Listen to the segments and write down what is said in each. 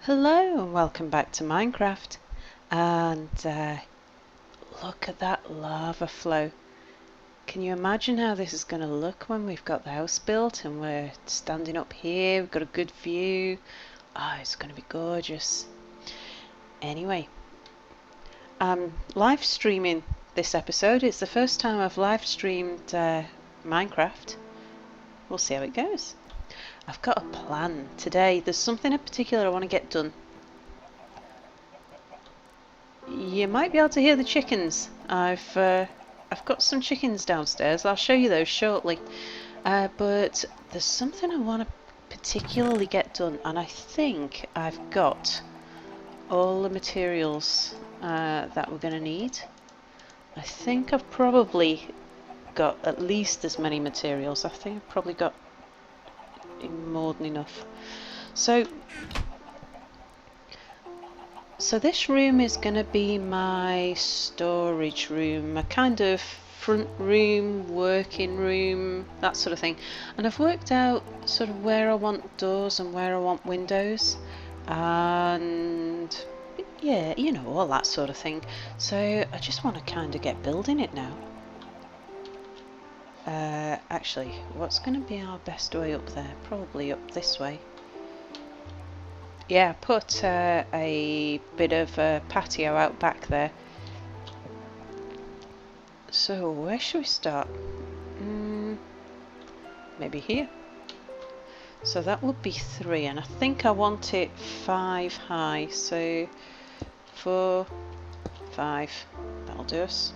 Hello and welcome back to Minecraft. And look at that lava flow. Can you imagine how this is going to look when we've got the house built and we're standing up here, we've got a good view. It's going to be gorgeous. Anyway, I'm live streaming this episode. It's the first time I've live streamed Minecraft. We'll see how it goes. I've got a plan today. There's something in particular I want to get done. You might be able to hear the chickens. I've got some chickens downstairs. I'll show you those shortly. But there's something I want to particularly get done, and I think I've got all the materials that we're going to need. I think I've probably got at least as many materials. I think I've probably got more than enough. So this room is going to be my storage room, a kind of front room, working room, that sort of thing. And I've worked out sort of where I want doors and where I want windows, and yeah, you know, all that sort of thing. So I just want to kind of get building it now. Actually, what's going to be our best way up there? Probably up this way. Yeah, put a bit of a patio out back there. So where should we start? Maybe here. So that would be 3, and I think I want it 5 high. So 4, 5. That'll do us.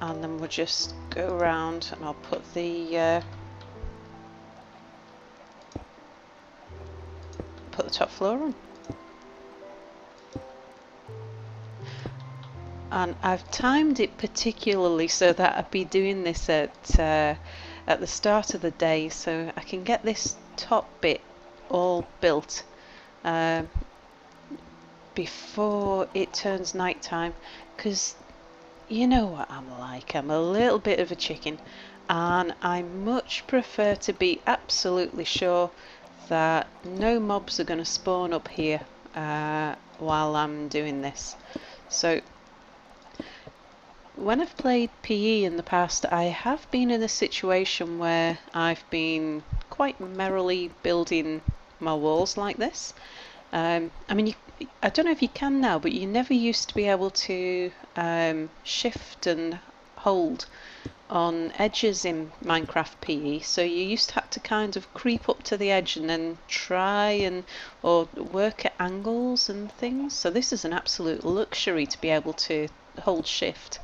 And then we'll just go around, and I'll put the top floor on. And I've timed it particularly so that I'd be doing this at the start of the day, so I can get this top bit all built before it turns night time, because you know what I'm like. I'm a little bit of a chicken, and I much prefer to be absolutely sure that no mobs are going to spawn up here while I'm doing this. So when I've played PE in the past, I have been in a situation where I've been quite merrily building my walls like this. I mean, I don't know if you can now, but you never used to be able to shift and hold on edges in Minecraft PE, so you used to have to kind of creep up to the edge and then try or work at angles and things. So this is an absolute luxury to be able to hold shift.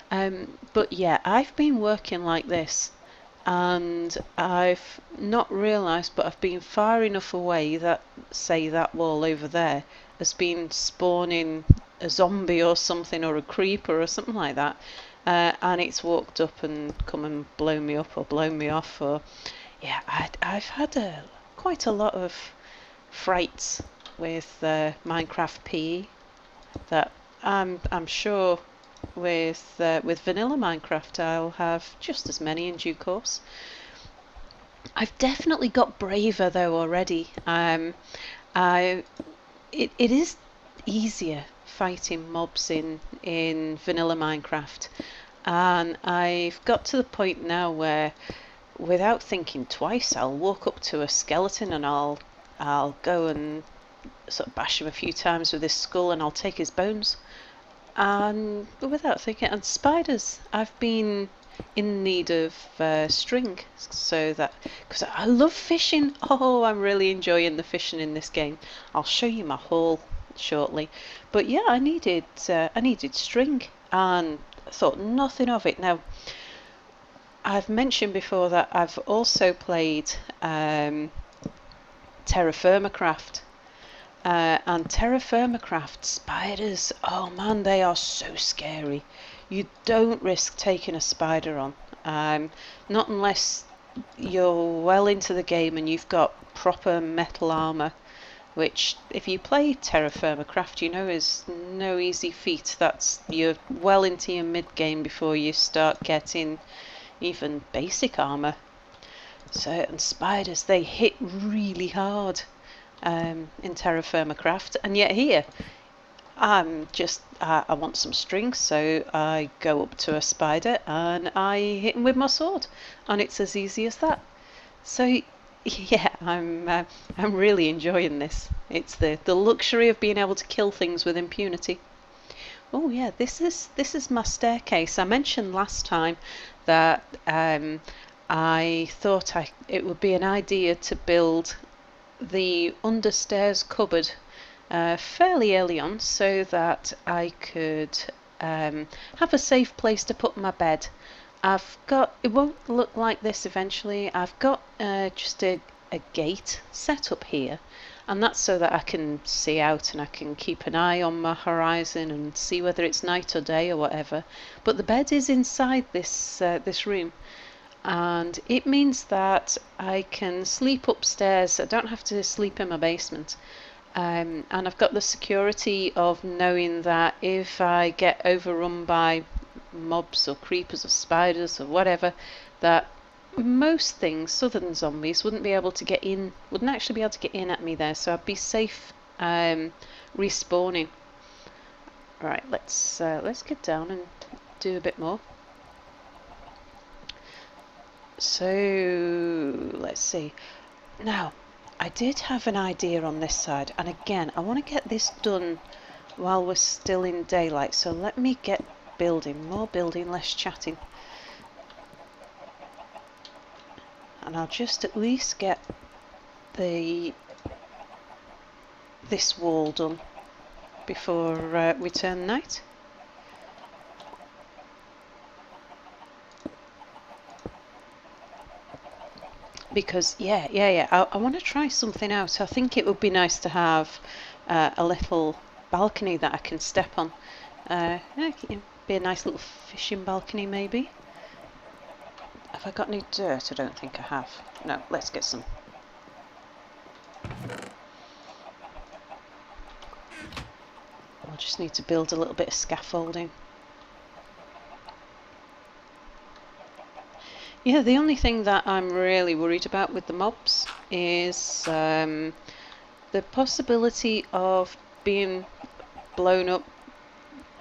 But yeah, I've been working like this, and I've not realised, but I've been far enough away that, say, that wall over there has been spawning a zombie or something, or a creeper or something like that, and it's walked up and come and blown me up or blown me off. Or yeah, I've had quite a lot of frights with Minecraft PE that I'm sure with vanilla Minecraft I'll have just as many in due course. I've definitely got braver though already. It is easier fighting mobs in vanilla Minecraft, and I've got to the point now where, without thinking twice, I'll walk up to a skeleton and I'll go and sort of bash him a few times with his skull, and I'll take his bones. And without thinking, and spiders, I've been in need of string, so that, because I love fishing. Oh, I'm really enjoying the fishing in this game. I'll show you my haul shortly. But yeah, I needed string, and I thought nothing of it. Now, I've mentioned before that I've also played Terra Firma Craft. And Terra Firma Craft spiders, oh man, they are so scary. You don't risk taking a spider on, not unless you're well into the game and you've got proper metal armour, which, if you play Terra Firma Craft, you know is no easy feat. You're well into your mid game before you start getting even basic armour. certain spiders, they hit really hard in terra firma craft, and yet here I want some string, so I go up to a spider and I hit him with my sword, and it's as easy as that. So yeah, I'm really enjoying this. It's the luxury of being able to kill things with impunity. Oh yeah, this is my staircase. I mentioned last time that I thought it would be an idea to build the understairs cupboard fairly early on, so that I could have a safe place to put my bed. It won't look like this eventually. I've got just a gate set up here, and that's so that I can see out and I can keep an eye on my horizon and see whether it's night or day or whatever. But the bed is inside this room, and it means that I can sleep upstairs. I don't have to sleep in my basement. And I've got the security of knowing that if I get overrun by mobs or creepers or spiders or whatever, that most things other than zombies wouldn't actually be able to get in at me there, so I'd be safe respawning. Right, let's get down and do a bit more. So let's see. Now, I did have an idea on this side, and again, I want to get this done while we're still in daylight, so let me get building. More building, less chatting. And I'll just at least get this wall done before we turn night. Because I want to try something out. I think it would be nice to have a little balcony that I can step on. Be a nice little fishing balcony maybe. Have I got any dirt? I don't think I have. No, let's get some. I'll just need to build a little bit of scaffolding. Yeah, the only thing that I'm really worried about with the mobs is the possibility of being blown up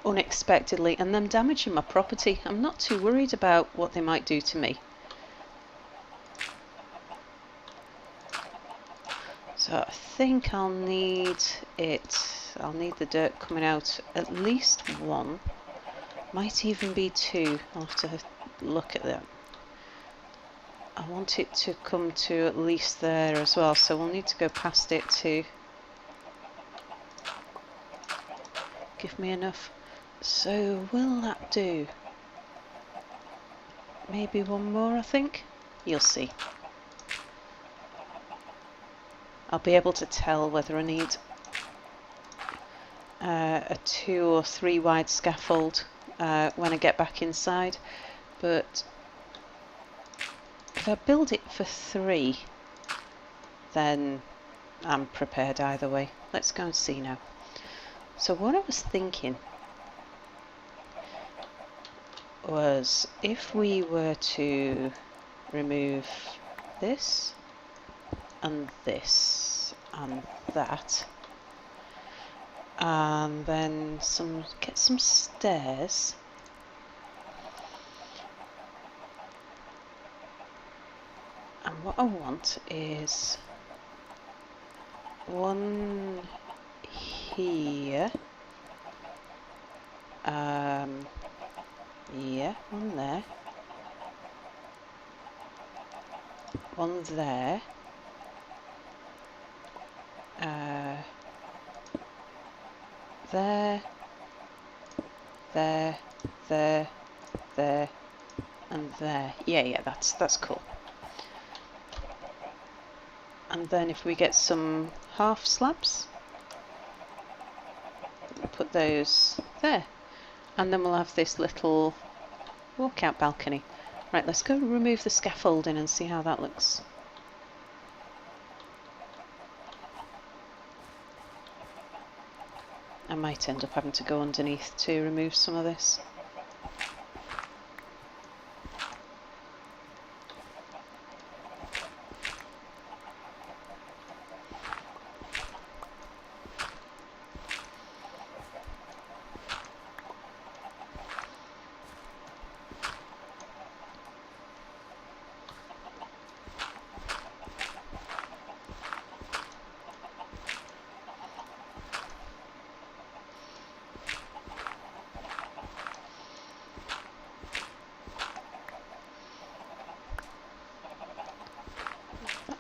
unexpectedly and them damaging my property. I'm not too worried about what they might do to me. So I think I'll need the dirt coming out at least one. Might even be two. I'll have to look at that. I want it to come to at least there as well, so we'll need to go past it to give me enough. So will that do? Maybe one more, I think? You'll see. I'll be able to tell whether I need a 2 or 3 wide scaffold when I get back inside, but if I build it for 3, then I'm prepared either way. Let's go and see now. So what I was thinking was, if we were to remove this and this and that, and then get some stairs. And what I want is one here, yeah, one there, one there, there, and there. Yeah, that's cool. And then if we get some half slabs, put those there, and then we'll have this little walkout balcony. Right, let's go remove the scaffolding and see how that looks. I might end up having to go underneath to remove some of this.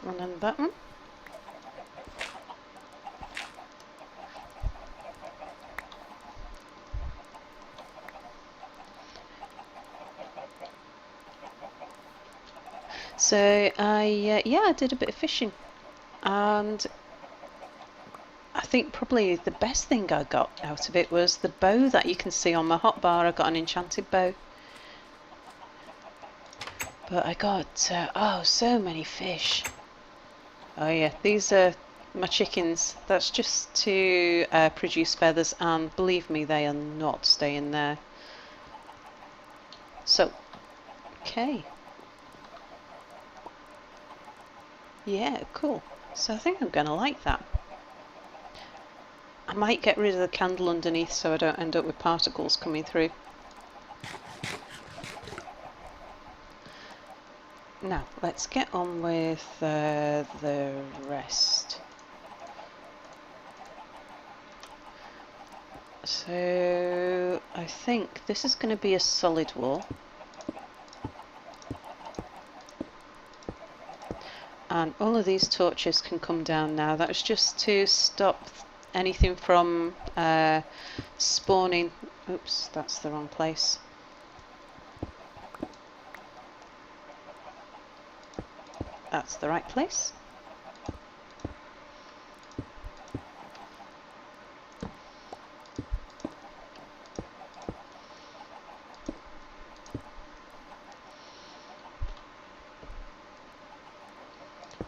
And then that one. So I did a bit of fishing, and I think probably the best thing I got out of it was the bow that you can see on my hotbar. I got an enchanted bow, but I got oh, so many fish. Oh yeah, these are my chickens. That's just to produce feathers, and believe me, they are not staying there. So, okay. Yeah, cool. So I think I'm going to like that. I might get rid of the candle underneath so I don't end up with particles coming through. Now, let's get on with the rest. So, I think this is going to be a solid wall. And all of these torches can come down now. That's just to stop anything from spawning. Oops, that's the wrong place. That's the right place.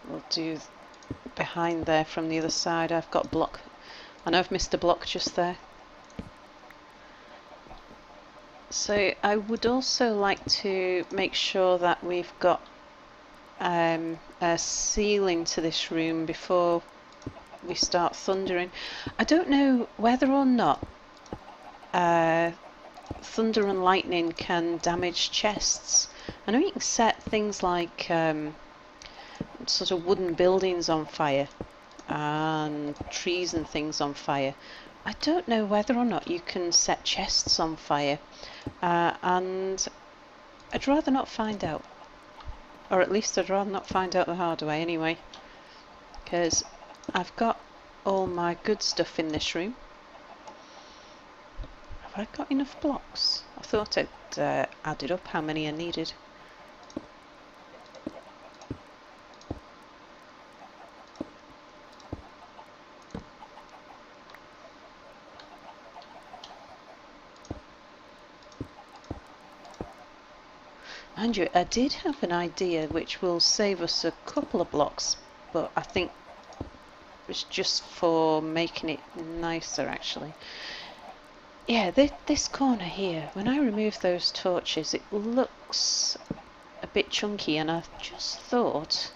We'll do behind there from the other side. I've got block. I know I've missed a block just there. So I would also like to make sure that we've got a ceiling to this room before we start thundering. I don't know whether or not thunder and lightning can damage chests. I know you can set things like sort of wooden buildings on fire and trees and things on fire. I don't know whether or not you can set chests on fire, and I'd rather not find out, or at least I'd rather not find out the hard way anyway, because I've got all my good stuff in this room. Have I got enough blocks? I thought I'd added up how many I needed. Mind you, I did have an idea which will save us a couple of blocks, but I think it's just for making it nicer actually. Yeah, this corner here, when I remove those torches, it looks a bit chunky, and I just thought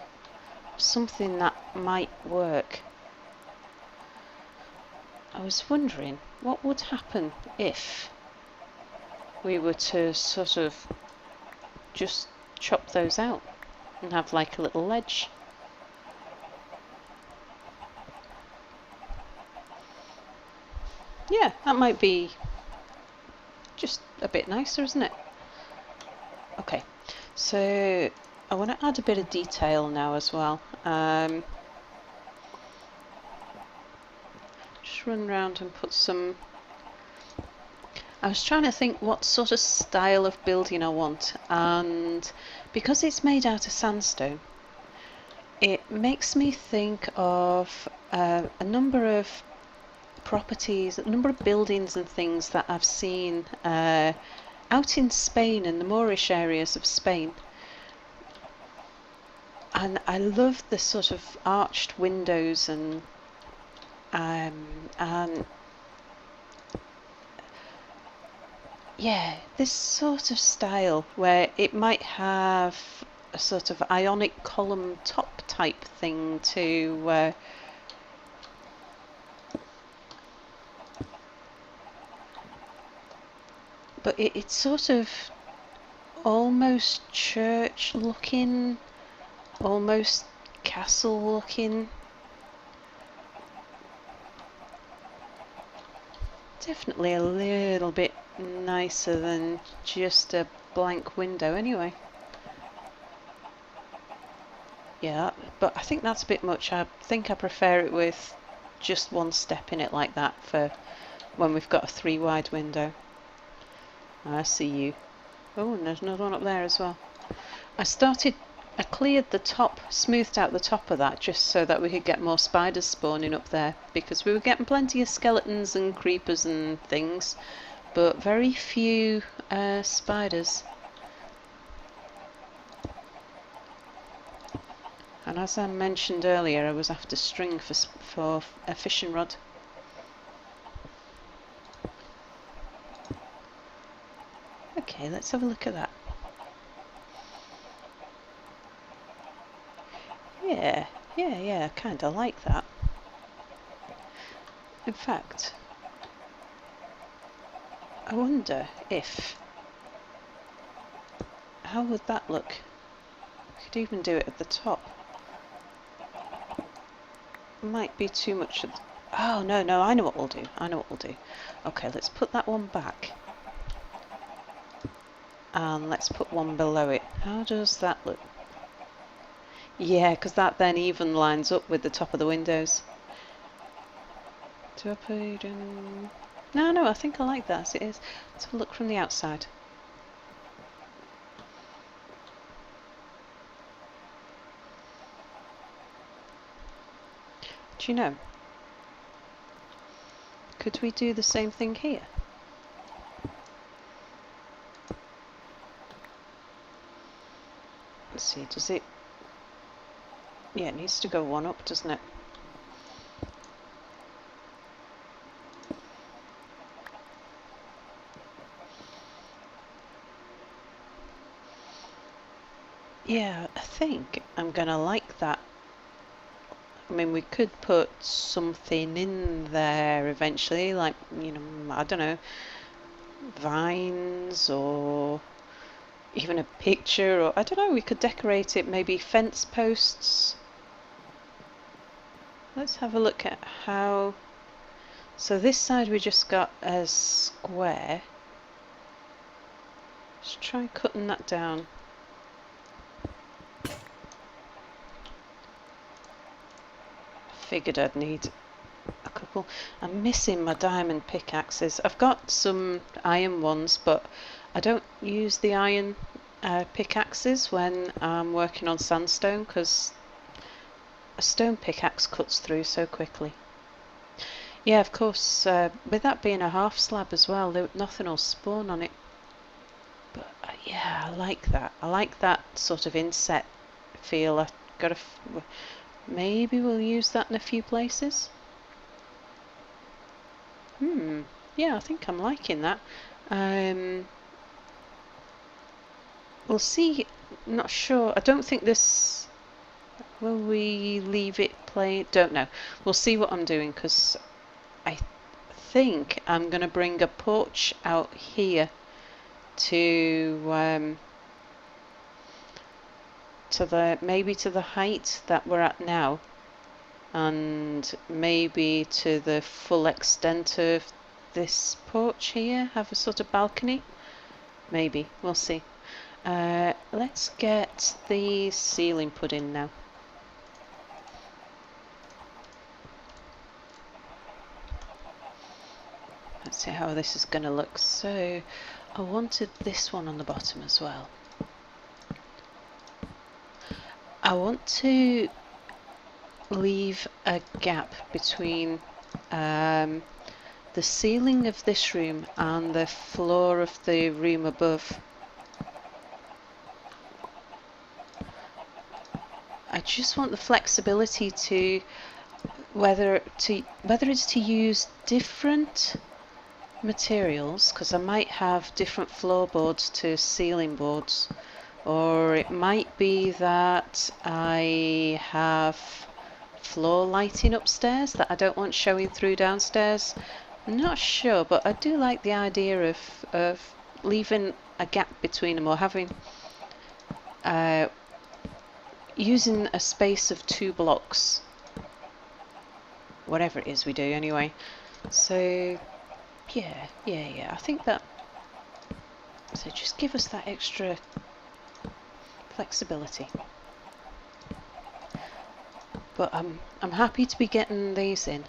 something that might work. I was wondering what would happen if we were to sort of just chop those out and have like a little ledge. Yeah, that might be just a bit nicer, isn't it? Okay, so I want to add a bit of detail now as well. Just run around and put some... I was trying to think what sort of style of building I want, and because it's made out of sandstone, it makes me think of a number of properties, a number of buildings and things that I've seen out in Spain and the Moorish areas of Spain. And I love the sort of arched windows and yeah, this sort of style where it might have a sort of ionic column top type thing to but it's sort of almost church looking, almost castle looking. Definitely a little bit nicer than just a blank window anyway. Yeah, but I think that's a bit much. I think I prefer it with just one step in it like that for when we've got a 3 wide window. I see you. Oh, and there's another one up there as well. I cleared the top, smoothed out the top of that just so that we could get more spiders spawning up there, because we were getting plenty of skeletons and creepers and things, but very few spiders. And as I mentioned earlier, I was after string for a fishing rod. Okay, let's have a look at that. Yeah, I kind of like that. In fact, I wonder how would that look? We could even do it at the top. Might be too much. Oh, no, I know what we'll do. Okay, let's put that one back. And let's put one below it. How does that look? Yeah, because that then even lines up with the top of the windows. Do I put in... No, I think I like that as it is. Let's have a look from the outside. Do you know? Could we do the same thing here? Let's see, does it... Yeah, it needs to go one up, doesn't it? Yeah, I think I'm gonna like that. I mean, we could put something in there eventually, like, you know, I don't know, vines or even a picture, or I don't know, we could decorate it, maybe fence posts. Let's have a look at how... So this side we just got a square. Let's try cutting that down. Figured I'd need a couple. I'm missing my diamond pickaxes. I've got some iron ones, but I don't use the iron pickaxes when I'm working on sandstone, because a stone pickaxe cuts through so quickly. Yeah, of course, with that being a half slab as well, nothing will spawn on it. But yeah, I like that. I like that sort of inset feel. I've got maybe we'll use that in a few places. Yeah, I think I'm liking that. We'll see. Not sure. I don't think this... Will we leave it plain? Don't know. We'll see what I'm doing, because I think I'm going to bring a porch out here to maybe to the height that we're at now, and maybe to the full extent of this porch here, have a sort of balcony. Maybe, we'll see. Let's get the ceiling put in now. Let's see how this is going to look. So I wanted this one on the bottom as well. I want to leave a gap between the ceiling of this room and the floor of the room above. I just want the flexibility to whether it's to use different materials, because I might have different floorboards to ceiling boards, or it might be that I have floor lighting upstairs that I don't want showing through downstairs. I'm not sure, but I do like the idea of leaving a gap between them, or having using a space of 2 blocks, whatever it is we do anyway. So yeah, I think that, so just give us that extra flexibility. but I'm happy to be getting these in.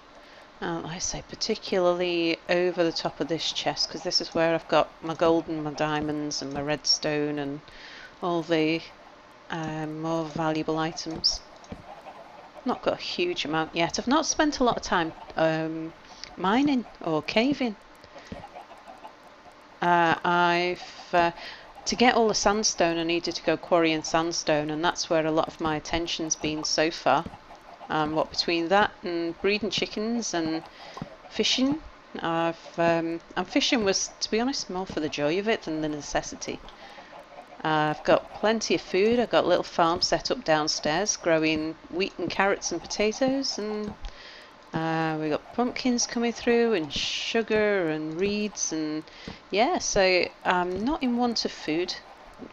I say particularly over the top of this chest, because this is where I've got my gold and my diamonds and my redstone and all the more valuable items. Not got a huge amount yet. I've not spent a lot of time mining or caving. To get all the sandstone, I needed to go quarrying sandstone, and that's where a lot of my attention's been so far. What between that and breeding chickens and fishing, and fishing was, to be honest, more for the joy of it than the necessity. I've got plenty of food. I've got a little farm set up downstairs, growing wheat and carrots and potatoes, and we got pumpkins coming through and sugar and reeds, and yeah, so I'm not in want of food.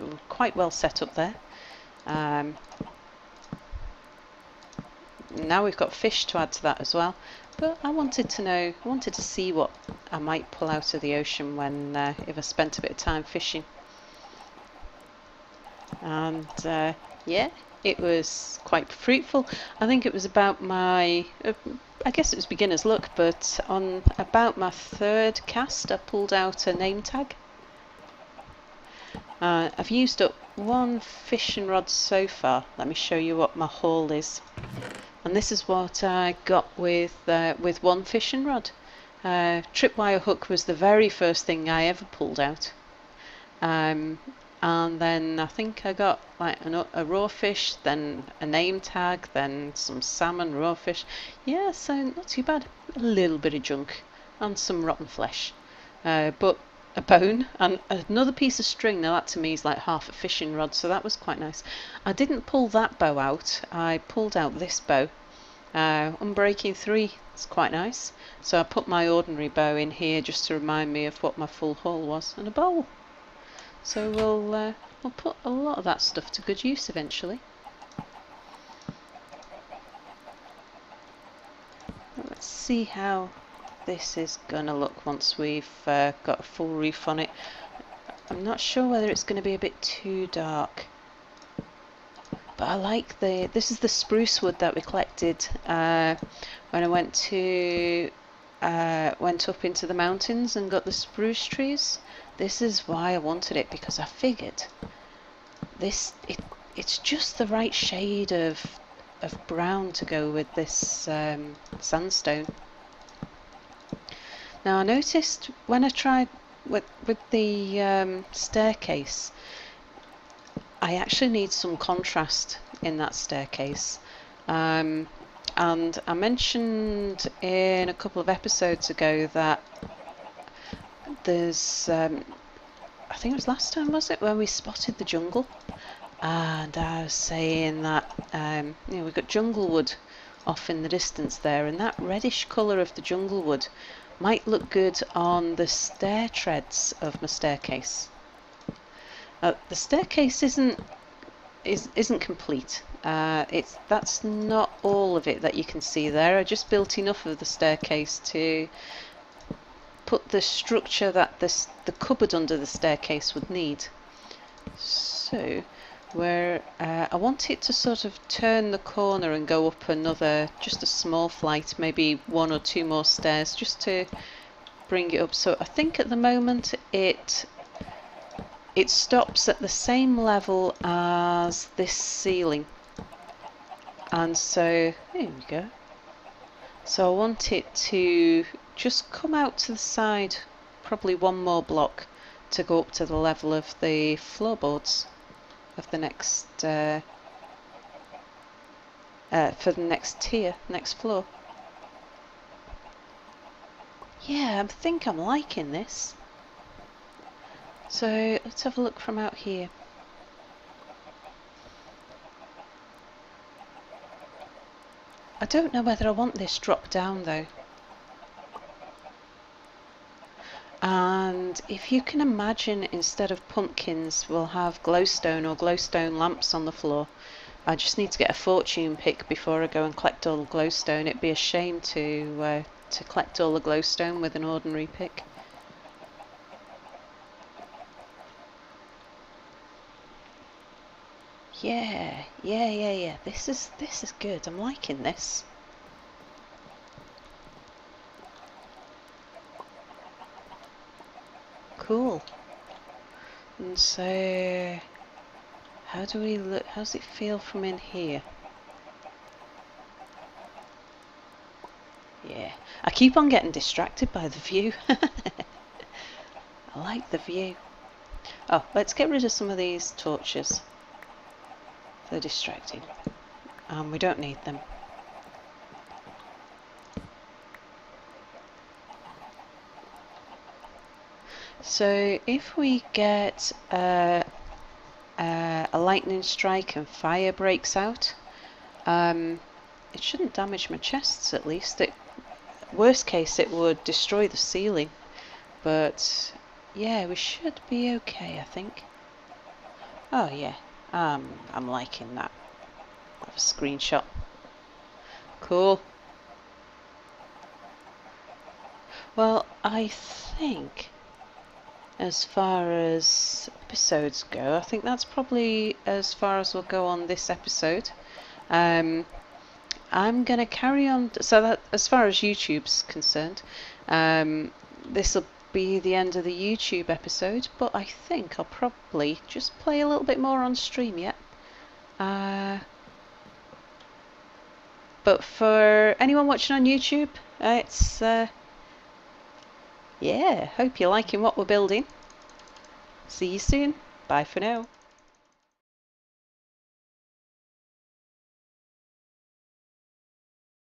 We're quite well set up there. Now we've got fish to add to that as well, but I wanted to see what I might pull out of the ocean when if I spent a bit of time fishing. And yeah, it was quite fruitful. I think it was about my I guess it was beginner's luck, but on about my third cast I pulled out a name tag. I've used up one fishing rod so far. Let me show you what my haul is. And this is what I got with one fishing rod. Tripwire hook was the very first thing I ever pulled out. And then I think I got like a raw fish, then a name tag, then some salmon, raw fish. Yeah, so not too bad. A little bit of junk and some rotten flesh. But a bone and another piece of string. Now that to me is like half a fishing rod, so that was quite nice. I didn't pull that bow out. I pulled out this bow. Unbreaking 3. It's quite nice. So I put my ordinary bow in here just to remind me of what my full haul was, and a bowl. So we'll put a lot of that stuff to good use eventually. Let's see how this is gonna look once we've got a full roof on it. I'm not sure whether it's going to be a bit too dark, but I like this is the spruce wood that we collected when I went up into the mountains and got the spruce trees. This is why I wanted it, because I figured it's just the right shade of brown to go with this sandstone. Now I noticed when I tried with the staircase, I actually need some contrast in that staircase. And I mentioned in a couple of episodes ago that there's I think it was last time, was it, when we spotted the jungle, and I was saying that we've got jungle wood off in the distance there, and that reddish colour of the jungle wood might look good on the stair treads of my staircase. The staircase isn't complete. That's not all of it that you can see there. I just built enough of the staircase to put the structure that the cupboard under the staircase would need. So where I want it to sort of turn the corner and go up just a small flight, maybe 1 or 2 more stairs, just to bring it up. So I think at the moment it stops at the same level as this ceiling, and so there we go. So I want it to just come out to the side, probably 1 more block to go up to the level of the floorboards of the next for the next tier, next floor. Yeah, I think I'm liking this. So let's have a look from out here. I don't know whether I want this drop down though. And if you can imagine, instead of pumpkins we'll have glowstone or glowstone lamps on the floor. I just need to get a fortune pick before I go and collect all the glowstone. It'd be a shame to collect all the glowstone with an ordinary pick. Yeah, yeah. This is good. I'm liking this. Cool. And so, how do we look? How does it feel from in here? Yeah, I keep on getting distracted by the view. I like the view. Oh, let's get rid of some of these torches. They're distracting. We don't need them. So if we get a lightning strike and fire breaks out, it shouldn't damage my chests at least. Worst case it would destroy the ceiling, but yeah, we should be okay, I think. Oh yeah, I'm liking that. Have a screenshot. Cool. Well, I think as far as episodes go, I think that's probably as far as we'll go on this episode. I'm going to carry on, so that as far as YouTube's concerned, this will be the end of the YouTube episode, but I think I'll probably just play a little bit more on stream yet. But for anyone watching on YouTube, it's yeah, hope you're liking what we're building. See you soon. Bye for now.